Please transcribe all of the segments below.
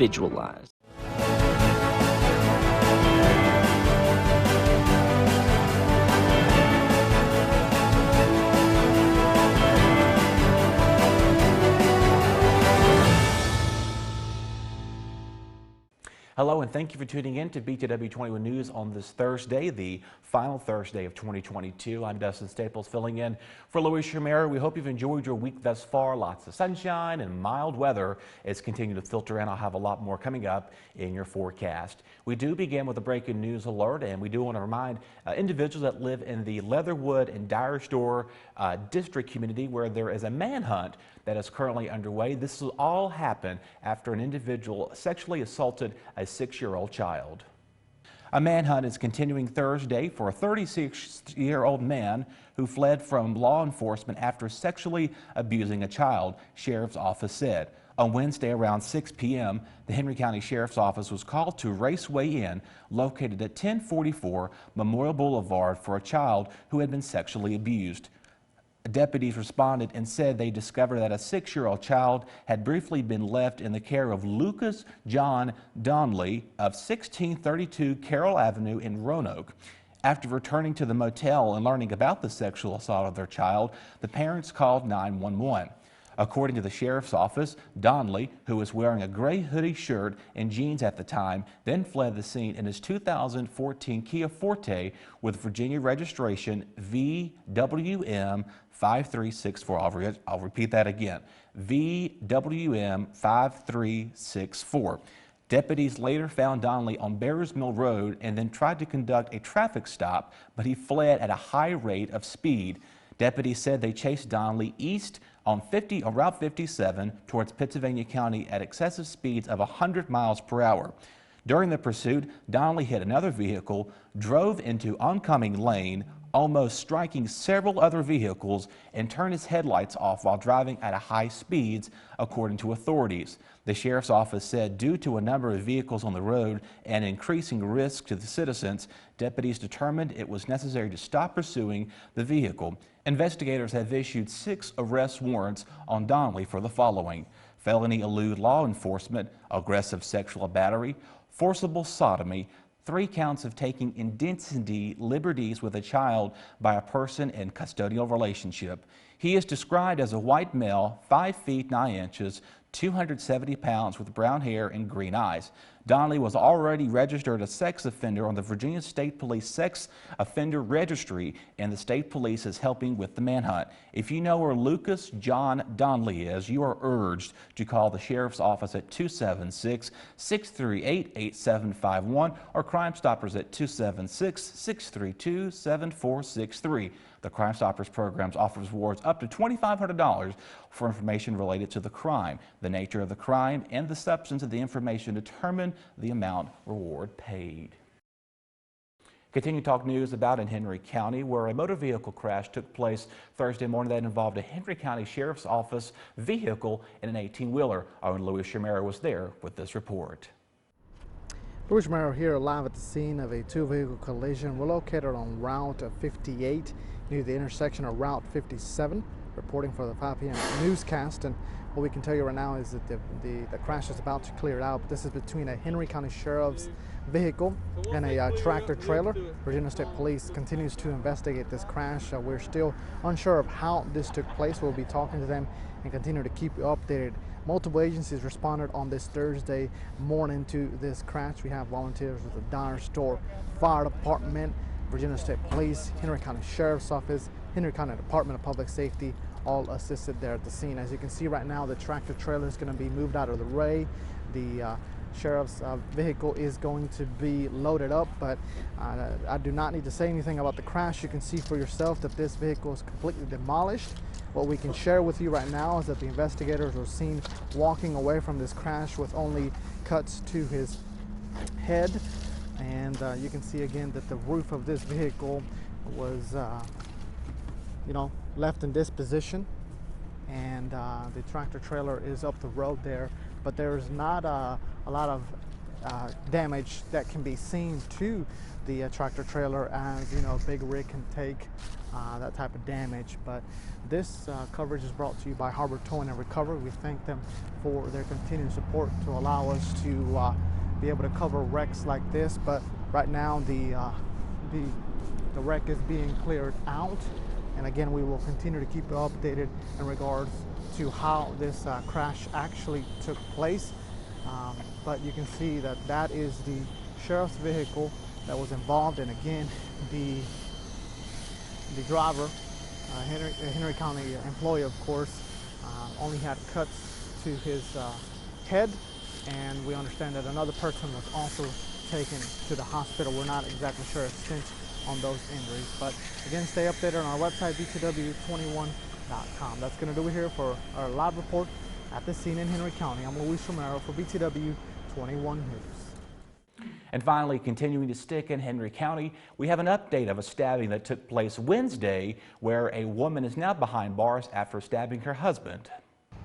individualized. Hello and thank you for tuning in to BTW21 News on this Thursday, the final Thursday of 2022. I'm Dustin Staples filling in for Luis Romero. We hope you've enjoyed your week thus far. Lots of sunshine and mild weather is continuing to filter in. I'll have a lot more coming up in your forecast. We do begin with a breaking news alert, and we do want to remind individuals that live in the Leatherwood and Dyer Store district community where there is a manhunt that is currently underway. This will all happen after an individual sexually assaulted a 6-year-old child. A manhunt is continuing Thursday for a 36-year-old man who fled from law enforcement after sexually abusing a child, Sheriff's Office said. On Wednesday around 6 p.m., the Henry County Sheriff's Office was called to Raceway Inn, located at 1044 Memorial Boulevard, for a child who had been sexually abused. Deputies responded and said they discovered that a 6-year-old child had briefly been left in the care of Lucas John Donnelly of 1632 Carroll Avenue in Roanoke. After returning to the motel and learning about the sexual assault of their child, the parents called 911. According to the Sheriff's Office, Donnelly, who was wearing a gray hoodie shirt and jeans at the time, then fled the scene in his 2014 Kia Forte with Virginia registration VWM 5364. I'll repeat that again. VWM 5364. Deputies later found Donnelly on Bears Mill Road and then tried to conduct a traffic stop, but he fled at a high rate of speed. Deputies said they chased Donnelly east on Route 57 towards Pittsylvania County at excessive speeds of 100 miles per hour. During the pursuit, Donnelly hit another vehicle, drove into oncoming lane, almost striking several other vehicles, and turned his headlights off while driving at a high speeds, according to authorities. The Sheriff's Office said due to a number of vehicles on the road and increasing risk to the citizens, deputies determined it was necessary to stop pursuing the vehicle. Investigators have issued 6 arrest warrants on Donnelly for the following: felony elude law enforcement, aggressive sexual battery, forcible sodomy, 3 counts of taking indecent liberties with a child by a person in custodial relationship. He is described as a white male, 5 feet 9 inches, 270 pounds, with brown hair and green eyes. Donnelly was already registered a sex offender on the Virginia State Police Sex Offender Registry, and the state police is helping with the manhunt. If you know where Lucas John Donnelly is, you are urged to call the Sheriff's Office at 276-638-8751 or Crime Stoppers at 276-632-7463. The Crime Stoppers program offers rewards up to $2,500 for information related to the crime. The nature of the crime and the substance of the information determine the amount reward paid. Continue talk news about in Henry County, where a motor vehicle crash took place Thursday morning that involved a Henry County Sheriff's Office vehicle and an 18-wheeler. Our own Luis Romero was there with this report. Luis Romero here live at the scene of a 2-vehicle collision. We're located on Route 58 near the intersection of Route 57, reporting for the 5 p.m. newscast. And what we can tell you right now is that the crash is about to clear out. This is between a Henry County Sheriff's vehicle and a tractor trailer. Virginia State Police continues to investigate this crash. We're still unsure of how this took place. We'll be talking to them and continue to keep you updated. Multiple agencies responded on this Thursday morning to this crash. We have volunteers with the Dyer Store Fire Department, Virginia State Police, Henry County Sheriff's Office, Henry County Department of Public Safety, all assisted there at the scene. As you can see right now, the tractor trailer is going to be moved out of the way. The sheriff's vehicle is going to be loaded up, but I do not need to say anything about the crash. You can see for yourself that this vehicle is completely demolished. What we can share with you right now is that the investigators were seen walking away from this crash with only cuts to his head. And you can see again that the roof of this vehicle was left in this position, and the tractor trailer is up the road there, but there's not a lot of damage that can be seen to the tractor trailer, as you know, a big rig can take that type of damage. But this coverage is brought to you by Harbor Towing and Recovery. We thank them for their continued support to allow us to be able to cover wrecks like this. But right now the wreck is being cleared out, and again, we will continue to keep you updated in regards to how this crash actually took place. But you can see that that is the sheriff's vehicle that was involved, and again, the driver, Henry County employee, of course, only had cuts to his head, and we understand that another person was also taken to the hospital. We're not exactly sure extent on those injuries, but again, stay updated on our website, BTW21.com. That's going to do it here for our live report at the scene in Henry County. I'm Luis Romero for BTW21 News. And finally, continuing to stick in Henry County, we have an update of a stabbing that took place Wednesday, where a woman is now behind bars after stabbing her husband.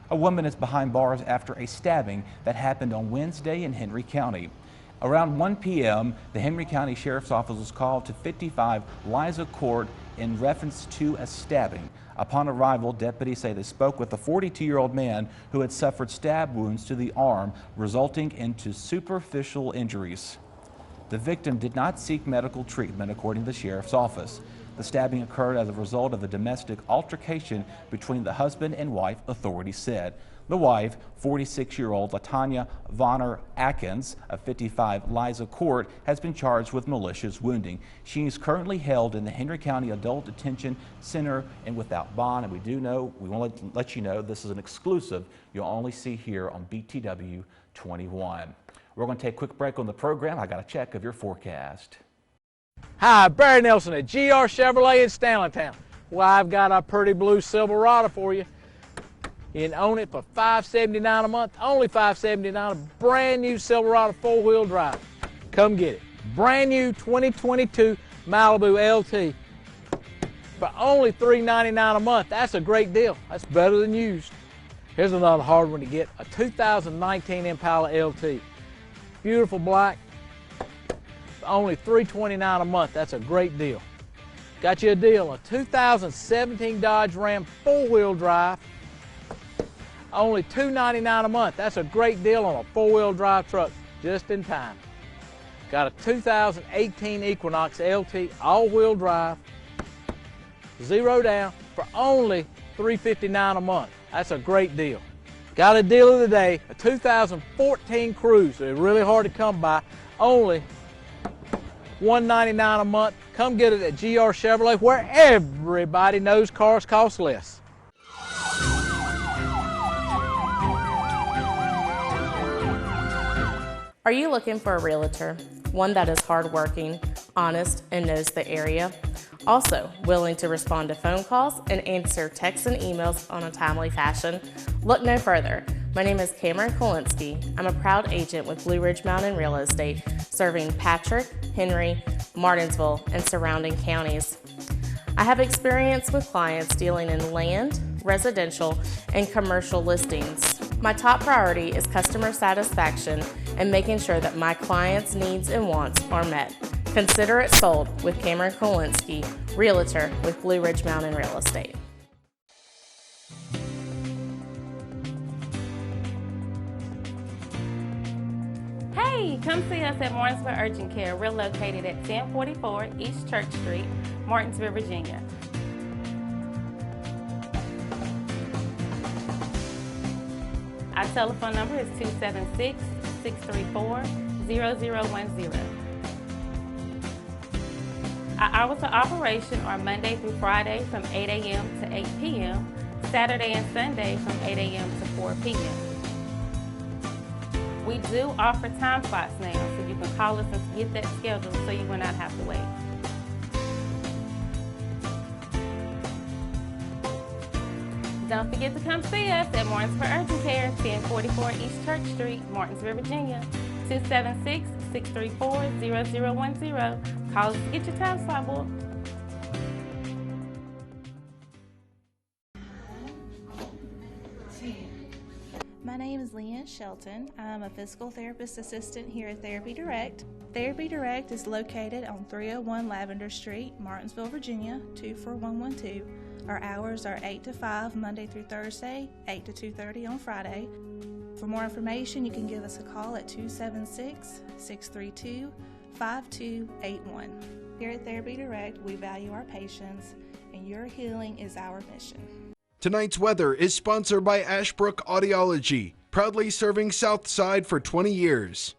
A woman is behind bars after a stabbing that happened on Wednesday in Henry County. Around 1 p.m., the Henry County Sheriff's Office was called to 55 Liza Court in reference to a stabbing. Upon arrival, deputies say they spoke with a 42-year-old man who had suffered stab wounds to the arm, resulting into superficial injuries. The victim did not seek medical treatment, according to the Sheriff's Office. The stabbing occurred as a result of a domestic altercation between the husband and wife, authorities said. The wife, 46-year-old LaTanya Vonner Atkins of 55 Liza Court, has been charged with malicious wounding. She is currently held in the Henry County Adult Detention Center and without bond. And we want to let you know this is an exclusive you'll only see here on BTW 21. We're going to take a quick break on the program. I got a check of your forecast. Hi, Barry Nelson at GR Chevrolet in Stanleytown. Well, I've got a pretty blue Silverado for you. You can own it for $579 a month, only $579, a brand new Silverado 4-wheel drive. Come get it. Brand new 2022 Malibu LT for only $399 a month. That's a great deal. That's better than used. Here's another hard one to get, a 2019 Impala LT. Beautiful black, for only $329 a month. That's a great deal. Got you a deal, a 2017 Dodge Ram 4-wheel drive, only $299 a month. That's a great deal on a 4-wheel drive truck, just in time. Got a 2018 Equinox LT all-wheel drive, 0 down, for only $359 a month. That's a great deal. Got a deal of the day, a 2014 Cruze. They're really hard to come by, only $199 a month. Come get it at GR Chevrolet, where everybody knows cars cost less. Are you looking for a realtor? One that is hardworking, honest, and knows the area? Also, willing to respond to phone calls and answer texts and emails on a timely fashion? Look no further. My name is Cameron Kolinsky. I'm a proud agent with Blue Ridge Mountain Real Estate, serving Patrick, Henry, Martinsville, and surrounding counties. I have experience with clients dealing in land, residential, and commercial listings. My top priority is customer satisfaction and making sure that my clients' needs and wants are met. Consider it sold with Cameron Kolinsky, Realtor with Blue Ridge Mountain Real Estate. Hey, come see us at Martinsville Urgent Care. We're located at 1044 East Church Street, Martinsville, Virginia. Our telephone number is 276-634-0010. Our hours of operation are Monday through Friday from 8 a.m. to 8 p.m., Saturday and Sunday from 8 a.m. to 4 p.m. We do offer time slots now, so you can call us and get that scheduled so you will not have to wait. Don't forget to come see us at Martinsville Urgent Care, 1044 East Church Street, Martinsville, Virginia, 276-634-0010. Call us to get your time slot booked. My name name is Leanne Shelton. I'm a physical therapist assistant here at Therapy Direct. Therapy Direct is located on 301 Lavender Street, Martinsville, Virginia, 24112. Our hours are 8 to 5 Monday through Thursday, 8 to 2:30 on Friday. For more information, you can give us a call at 276-632-5281. Here at Therapy Direct, we value our patients, and your healing is our mission. Tonight's weather is sponsored by Ashbrook Audiology, proudly serving Southside for 20 years.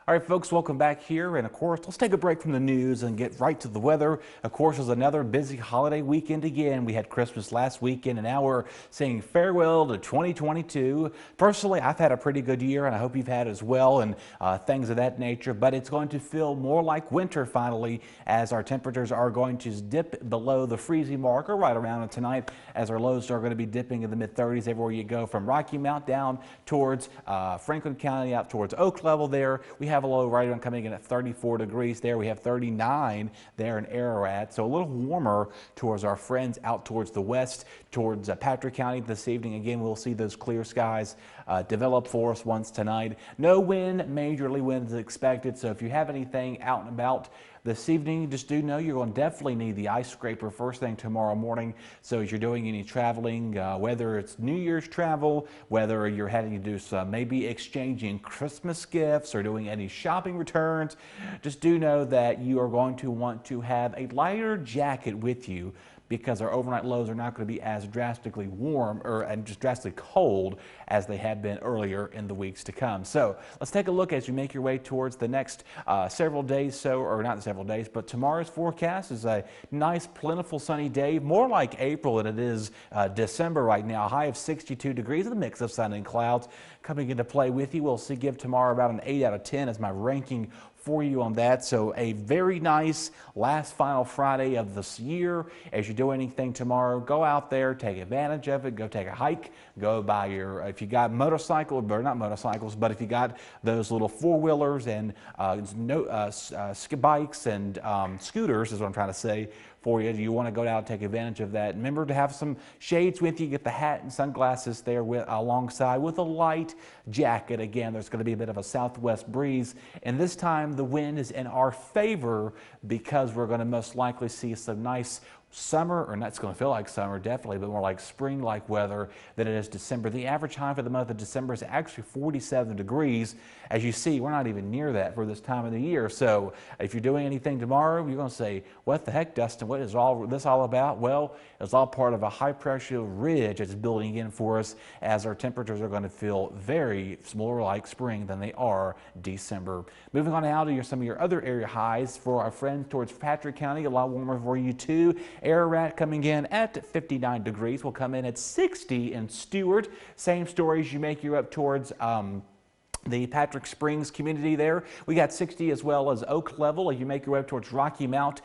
All right, folks, welcome back here. And of course, let's take a break from the news and get right to the weather. Of course, it was another busy holiday weekend again. We had Christmas last weekend, and now we're saying farewell to 2022. Personally, I've had a pretty good year, and I hope you've had as well, and things of that nature. But it's going to feel more like winter finally, as our temperatures are going to dip below the freezing marker right around tonight, as our lows are going to be dipping in the mid-30s everywhere you go, from Rocky Mount down towards Franklin County, out towards Oak Level there. We have a low right on coming in at 34 degrees there. We have 39 there in Ararat, so a little warmer towards our friends out towards the west, towards Patrick County this evening. Again, we'll see those clear skies develop for us once tonight. No wind, majorly wind is expected, so if you have anything out and about this evening, just do know you're going to definitely need the ice scraper first thing tomorrow morning. So as you're doing any traveling, whether it's New Year's travel, whether you're having to do some maybe exchanging Christmas gifts or doing any shopping returns, just do know that you are going to want to have a lighter jacket with you, because our overnight lows are not going to be as drastically warm and just drastically cold as they have been earlier in the weeks to come. So let's take a look as you make your way towards the next several days, or not several days, but tomorrow's forecast is a nice, plentiful sunny day, more like April than it is December right now. A high of 62 degrees, a mix of sun and clouds coming into play with you. We'll give tomorrow about an 8 out of 10 as my ranking for you on that. So a very nice last final Friday of this year. As you do anything tomorrow, go out there, take advantage of it, go take a hike, go buy your, if you got motorcycle, or not motorcycles, but if you got those little four-wheelers and bikes and scooters is what I'm trying to say for you. You want to go down and take advantage of that. Remember to have some shades with you. Get the hat and sunglasses there alongside with a light jacket. Again, there's going to be a bit of a southwest breeze, and this time the wind is in our favor because we're going to most likely see some nice summer, or not, it's going to feel like summer definitely, but more like spring-like weather than it is December. The average high for the month of December is actually 47 degrees. As you see, we're not even near that for this time of the year. So if you're doing anything tomorrow, you're going to say, what the heck, Dustin, what is this all about? Well, it's all part of a high-pressure ridge that's building in for us, as our temperatures are going to feel very more like spring than they are December. Moving on now to some of your other area highs for our friends towards Patrick County, a lot warmer for you too. Ararat coming in at 59 degrees. Will come in at 60 in Stewart. Same story as you make your up towards the Patrick Springs community there. We got 60 as well as Oak Level. As you make your way up towards Rocky Mount,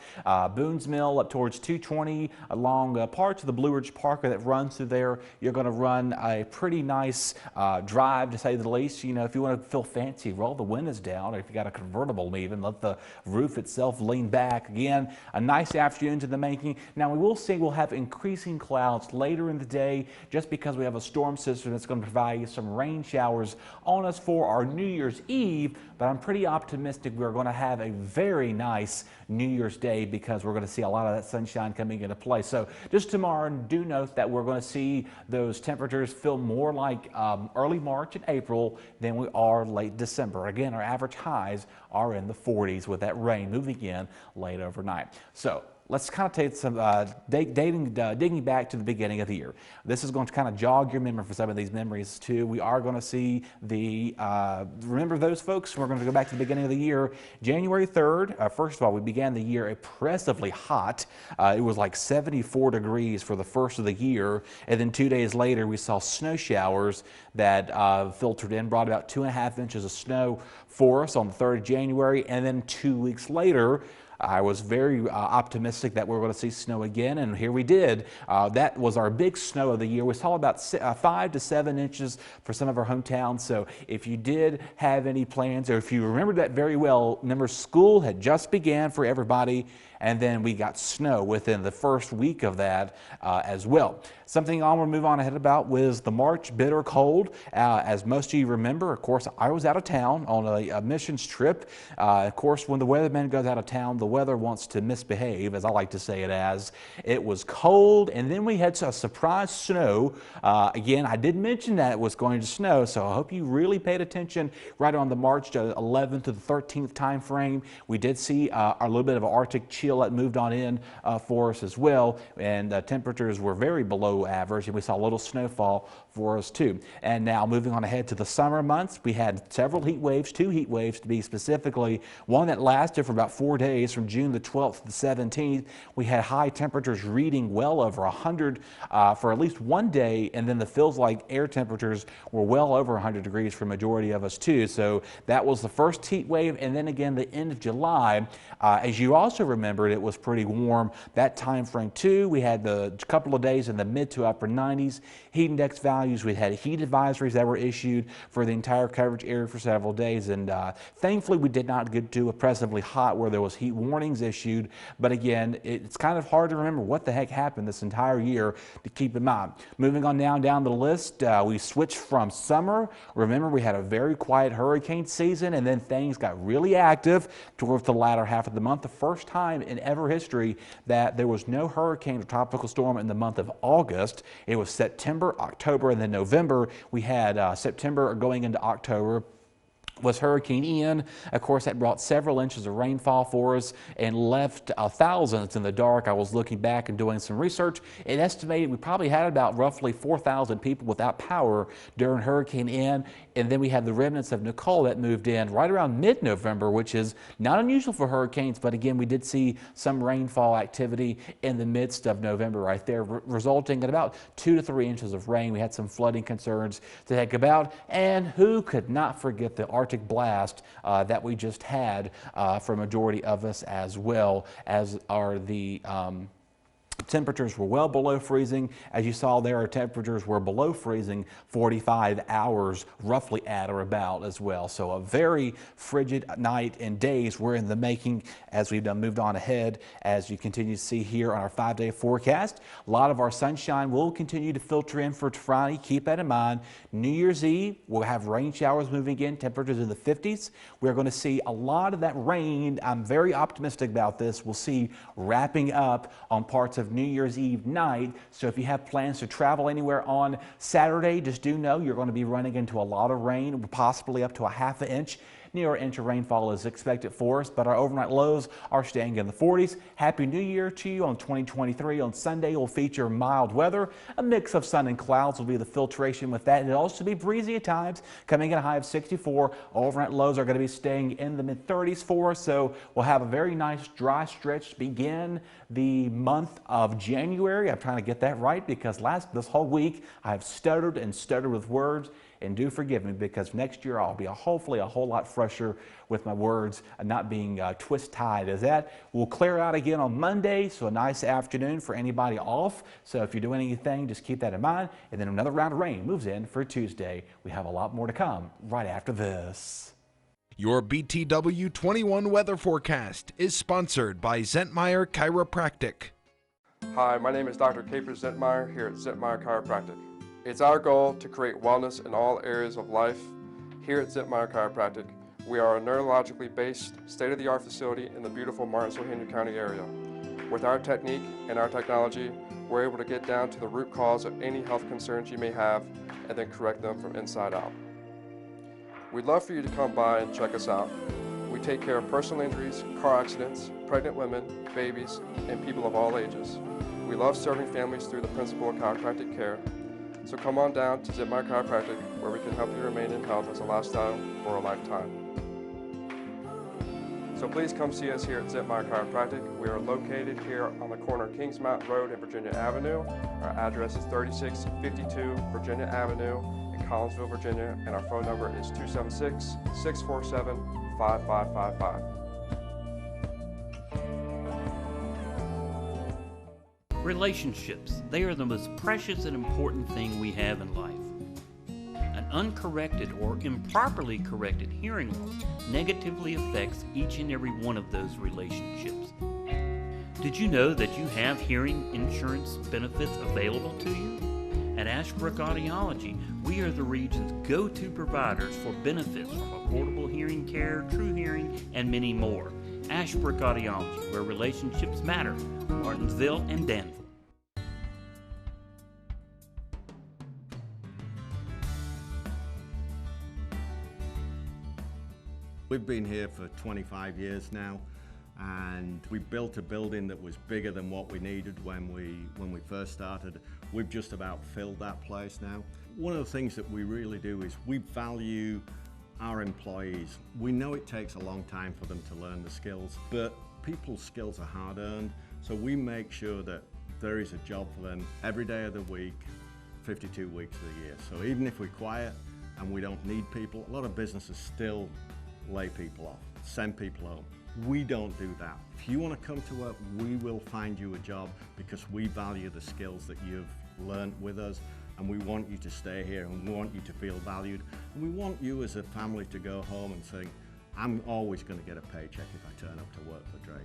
Boone's Mill, up towards 220, along parts of the Blue Ridge Park that runs through there, you're going to run a pretty nice drive, to say the least. You know, if you want to feel fancy, roll the windows down, or if you got a convertible even, let the roof itself lean back. Again, a nice afternoon to the making. Now, we will see we'll have increasing clouds later in the day, just because we have a storm system that's going to provide you some rain showers on us for our New Year's Eve, but I'm pretty optimistic we're going to have a very nice New Year's Day, because we're going to see a lot of that sunshine coming into play. So just tomorrow, do note that we're going to see those temperatures feel more like early March and April than we are late December. Again, our average highs are in the 40s with that rain moving in late overnight. So let's kind of take some digging back to the beginning of the year. This is going to kind of jog your memory for some of these memories too. We are going to see the, remember those folks? We're going to go back to the beginning of the year. January 3rd, first of all, we began the year oppressively hot. It was like 74 degrees for the first of the year. And then 2 days later, we saw snow showers that filtered in, brought about 2.5 inches of snow for us on the 3rd of January. And then 2 weeks later, I was very optimistic that we were going to see snow again, and here we did. That was our big snow of the year. We saw about 5 to 7 inches for some of our hometowns. So if you did have any plans, or if you remember that very well, remember school had just began for everybody, and then we got snow within the first week of that as well. Something I want to move on ahead about was the March bitter cold. As most of you remember, of course, I was out of town on a missions trip. Of course, when the weatherman goes out of town, the weather wants to misbehave, as I like to say it as. It was cold, and then we had a surprise snow. Again, I did mention that it was going to snow, so I hope you really paid attention right on the March 11th to the 13th time frame. We did see a little bit of an Arctic chill that moved on in for us as well, and temperatures were very below average, and we saw a little snowfall for us too. And now moving on ahead to the summer months, we had several heat waves, 2 heat waves to be specifically, one that lasted for about 4 days from June the 12th to the 17th. We had high temperatures reading well over 100 for at least one day, and then the feels like air temperatures were well over 100 degrees for a majority of us too. So that was the first heat wave, and then again the end of July. As you also remembered, it was pretty warm that time frame too. We had the couple of days in the mid to upper 90s heat index values. We had heat advisories that were issued for the entire coverage area for several days, and thankfully we did not get too oppressively hot where there was heat warnings issued. But again, it's kind of hard to remember what the heck happened this entire year to keep in mind. Moving on down the list, we switched from summer. Remember, we had a very quiet hurricane season, and then things got really active towards the latter half of the month. The first time in ever history that there was no hurricane or tropical storm in the month of August. It was September, October, and then November. We had September going into October was Hurricane Ian. Of course, that brought several inches of rainfall for us and left thousands in the dark. I was looking back and doing some research. It estimated we probably had about roughly 4,000 people without power during Hurricane Ian. And then we had the remnants of Nicole that moved in right around mid-November, which is not unusual for hurricanes. But again, we did see some rainfall activity in the midst of November right there, resulting in about 2 to 3 inches of rain. We had some flooding concerns to think about. And who could not forget the Arctic blast that we just had for a majority of us, as well as are the temperatures were well below freezing. As you saw there, our temperatures were below freezing 45 hours roughly at or about as well. So a very frigid night and days were in the making as we've moved on ahead. As you continue to see here on our 5-day forecast, a lot of our sunshine will continue to filter in for Friday. Keep that in mind. New Year's Eve, we'll have rain showers moving in, temperatures in the 50s. We're going to see a lot of that rain. I'm very optimistic about this. We'll see wrapping up on parts of New Year's Eve night. So if you have plans to travel anywhere on Saturday, just do know you're going to be running into a lot of rain, possibly up to a ½ inch. Near an inch of rainfall is expected for us, but our overnight lows are staying in the 40s. Happy New Year to you on 2023. On Sunday, will feature mild weather. A mix of sun and clouds will be the filtration with that. It'll also be breezy at times, coming in a high of 64. Overnight lows are going to be staying in the mid-30s for us, so we'll have a very nice dry stretch to begin the month of January. I'm trying to get that right because this whole week I've stuttered and stuttered with words. And do forgive me, because next year I'll be hopefully a whole lot fresher with my words and not being twist-tied as that. Will clear out again on Monday, so a nice afternoon for anybody off. So if you're doing anything, just keep that in mind. And then another round of rain moves in for Tuesday. We have a lot more to come right after this. Your BTW21 weather forecast is sponsored by Zentmeyer Chiropractic. Hi, my name is Dr. Capers Zentmeyer here at Zentmeyer Chiropractic. It's our goal to create wellness in all areas of life. Here at Zentmeyer Chiropractic, we are a neurologically based, state-of-the-art facility in the beautiful Martinsville-Henry County area. With our technique and our technology, we're able to get down to the root cause of any health concerns you may have and then correct them from inside out. We'd love for you to come by and check us out. We take care of personal injuries, car accidents, pregnant women, babies, and people of all ages. We love serving families through the principle of chiropractic care. So come on down to Zentmeyer Chiropractic, where we can help you remain in health as a lifestyle for a lifetime. So please come see us here at Zentmeyer Chiropractic. We are located here on the corner of Kings Mountain Road and Virginia Avenue. Our address is 3652 Virginia Avenue in Collinsville, Virginia, and our phone number is 276-647-5555. Relationships, they are the most precious and important thing we have in life. An uncorrected or improperly corrected hearing loss negatively affects each and every one of those relationships. Did you know that you have hearing insurance benefits available to you? At Ashbrook Audiology, we are the region's go-to providers for benefits from affordable hearing care, true hearing, and many more. Ashbrook Audiology, where relationships matter, Martinsville and Danville. We've been here for 25 years now, and we built a building that was bigger than what we needed when we first started. We've just about filled that place now. One of the things that we really do is we value our employees. We know it takes a long time for them to learn the skills, but people's skills are hard earned, so we make sure that there is a job for them every day of the week, 52 weeks of the year. So even if we're quiet and we don't need people, a lot of businesses still lay people off, send people home. We don't do that. If you want to come to work, we will find you a job because we value the skills that you've learned with us, and we want you to stay here, and we want you to feel valued, and we want you as a family to go home and say, I'm always going to get a paycheck if I turn up to work for Drake.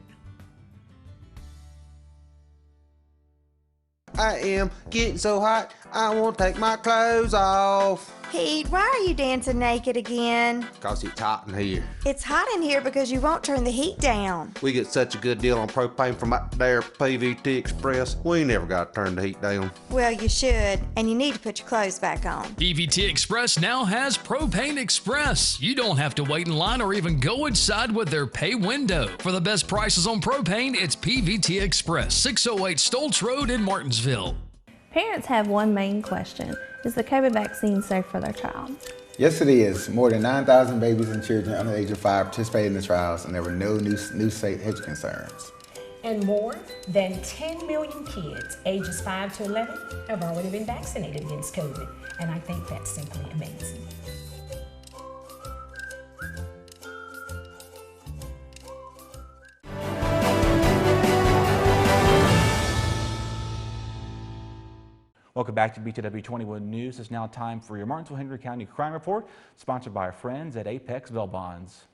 I am getting so hot, I won't take my clothes off. Pete, why are you dancing naked again? Cause it's hot in here. It's hot in here because you won't turn the heat down. We get such a good deal on propane from up there, PVT Express. We never got to turn the heat down. Well, you should, and you need to put your clothes back on. PVT Express now has Propane Express. You don't have to wait in line or even go inside with their pay window. For the best prices on propane, it's PVT Express, 608 Stoltz Road in Martinsville. Parents have one main question. Is the COVID vaccine safe for their child? Yes, it is. More than 9,000 babies and children under the age of 5 participated in the trials, and there were no new safety concerns. And more than 10 million kids ages 5 to 11 have already been vaccinated against COVID. And I think that's simply amazing. Welcome back to BTW21 News. It's now time for your Martinsville-Henry County Crime Report, sponsored by our friends at Apex Bail Bonds.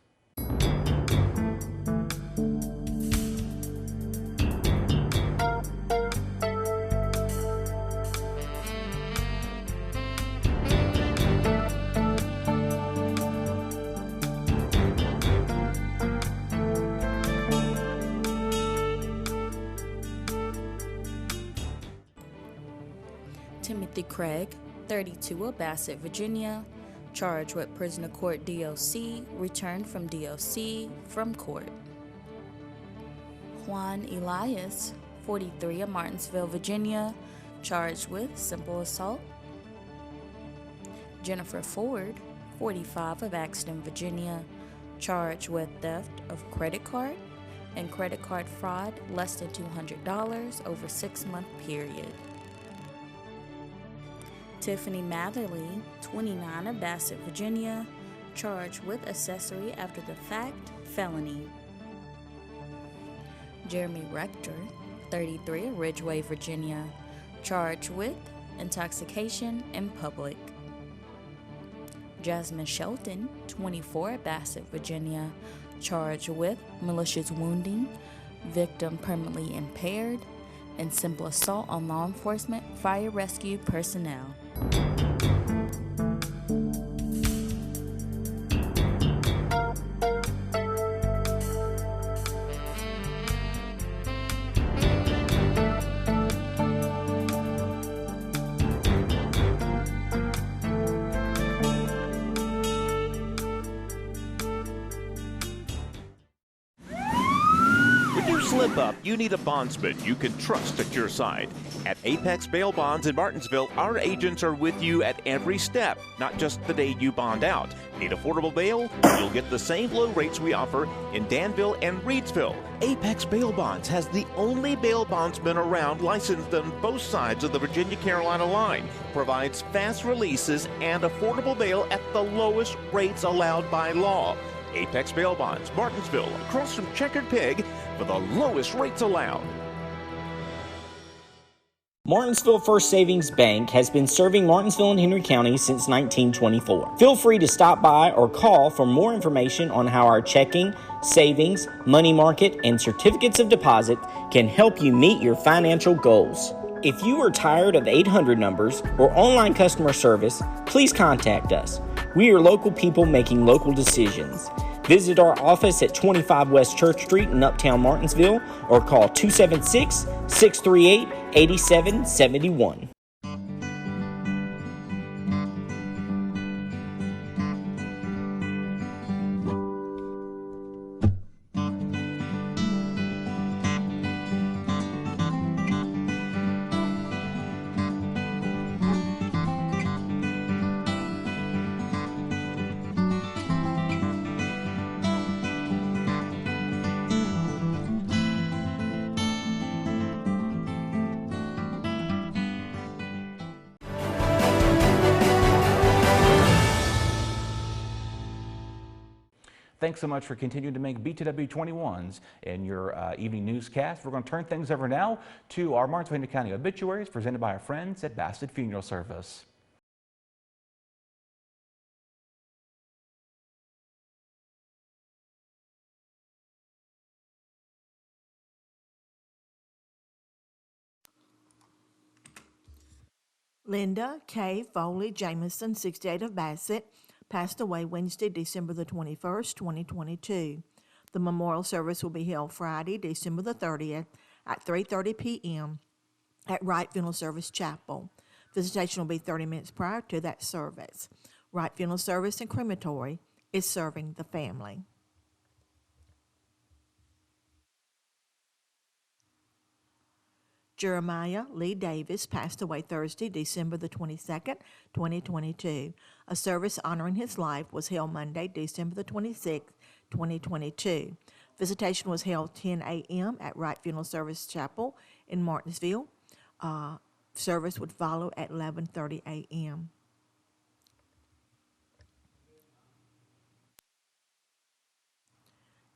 Timothy Craig, 32 of Bassett, Virginia, charged with prisoner court DOC, returned from DOC from court. Juan Elias, 43 of Martinsville, Virginia, charged with simple assault. Jennifer Ford, 45 of Axton, Virginia, charged with theft of credit card and credit card fraud less than $200 over a 6-month period. Tiffany Matherly, 29 of Bassett, Virginia, charged with accessory after the fact felony. Jeremy Rector, 33 of Ridgeway, Virginia, charged with intoxication in public. Jasmine Shelton, 24 of Bassett, Virginia, charged with malicious wounding, victim permanently impaired, and simple assault on law enforcement fire rescue personnel. Slip up, you need a bondsman you can trust at your side. At Apex Bail Bonds in Martinsville, our agents are with you at every step, not just the day you bond out. Need affordable bail? You'll get the same low rates we offer in Danville and Reedsville. Apex Bail Bonds has the only bail bondsman around licensed on both sides of the Virginia-Carolina line. Provides fast releases and affordable bail at the lowest rates allowed by law. Apex Bail Bonds, Martinsville, across from Checkered Pig, for the lowest rates allowed. Martinsville First Savings Bank has been serving Martinsville and Henry County since 1924. Feel free to stop by or call for more information on how our checking, savings, money market, and certificates of deposit can help you meet your financial goals. If you are tired of 800 numbers or online customer service, please contact us. We are local people making local decisions. Visit our office at 25 West Church Street in Uptown Martinsville or call 276-638-8771. Thanks so much for continuing to make BTW21s in your evening newscast. We're going to turn things over now to our Martinsville Henry County obituaries presented by our friends at Bassett Funeral Service. Linda K. Foley Jameson, 68 of Bassett, passed away Wednesday, December the 21st, 2022. The memorial service will be held Friday, December the 30th at 3:30 p.m. at Wright Funeral Service Chapel. Visitation will be 30 minutes prior to that service. Wright Funeral Service and Crematory is serving the family. Jeremiah Lee Davis passed away Thursday, December the 22nd, 2022. A service honoring his life was held Monday, December the 26th, 2022. Visitation was held 10 a.m. at Wright Funeral Service Chapel in Martinsville. Service would follow at 11:30 a.m.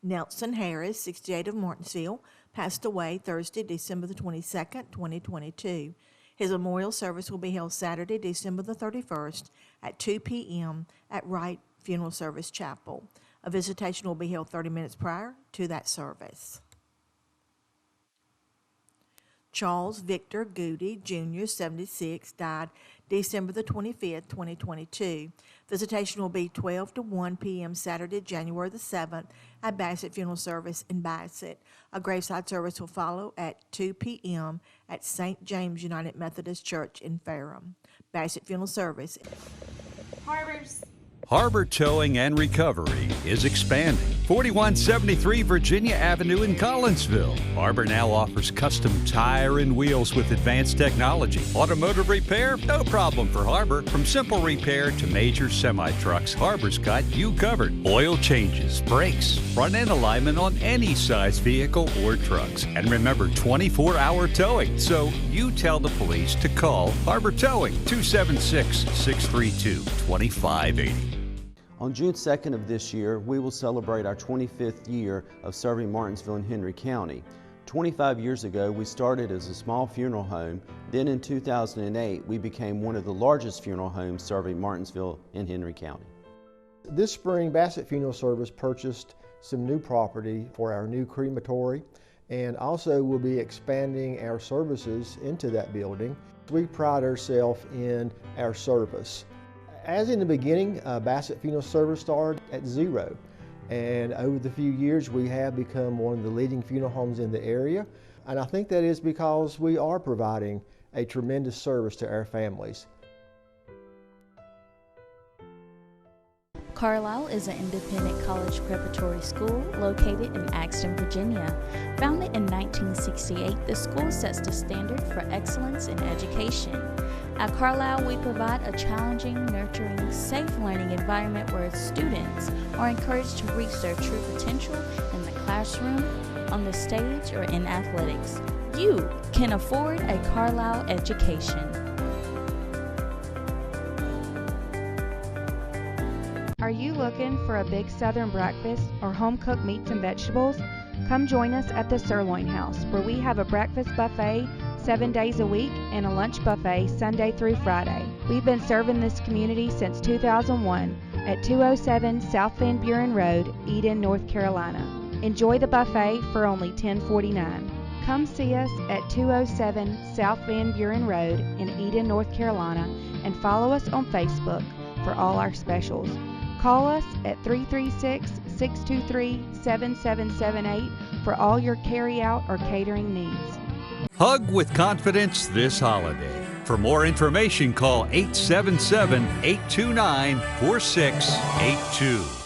Nelson Harris, 68 of Martinsville, passed away Thursday, December the 22nd, 2022. His memorial service will be held Saturday, December the 31st at 2 p.m. at Wright Funeral Service Chapel. A visitation will be held 30 minutes prior to that service. Charles Victor Goody, Jr., 76, died December the 25th, 2022. Visitation will be 12 to 1 p.m. Saturday, January the 7th at Bassett Funeral Service in Bassett. A graveside service will follow at 2 p.m. at St. James United Methodist Church in Ferrum. Bassett Funeral Service. Harbor Towing and Recovery is expanding. 4173 Virginia Avenue in Collinsville. Harbor now offers custom tire and wheels with advanced technology. Automotive repair? No problem for Harbor. From simple repair to major semi-trucks, Harbor's got you covered. Oil changes, brakes, front end alignment on any size vehicle or trucks. And remember, 24-hour towing. So you tell the police to call Harbor Towing, 276-632-2580. On June 2nd of this year, we will celebrate our 25th year of serving Martinsville and Henry County. 25 years ago, we started as a small funeral home. Then in 2008, we became one of the largest funeral homes serving Martinsville and Henry County. This spring, Bassett Funeral Service purchased some new property for our new crematory, and also will be expanding our services into that building. We pride ourselves in our service. As in the beginning, Bassett Funeral Service started at zero, and over the few years we have become one of the leading funeral homes in the area, and I think that is because we are providing a tremendous service to our families. Carlisle is an independent college preparatory school located in Axton, Virginia. Founded in 1968, the school sets the standard for excellence in education. At Carlisle, we provide a challenging, nurturing, safe learning environment where students are encouraged to reach their true potential in the classroom, on the stage, or in athletics. You can afford a Carlisle education. Are you looking for a big Southern breakfast or home-cooked meats and vegetables? Come join us at the Sirloin House, where we have a breakfast buffet 7 days a week and a lunch buffet Sunday through Friday. We've been serving this community since 2001 at 207 South Van Buren Road, Eden, North Carolina. Enjoy the buffet for only $10.49. Come see us at 207 South Van Buren Road in Eden, North Carolina, and follow us on Facebook for all our specials. Call us at 336-623-7778 for all your carry-out or catering needs. Hug with confidence this holiday. For more information, call 877-829-4682.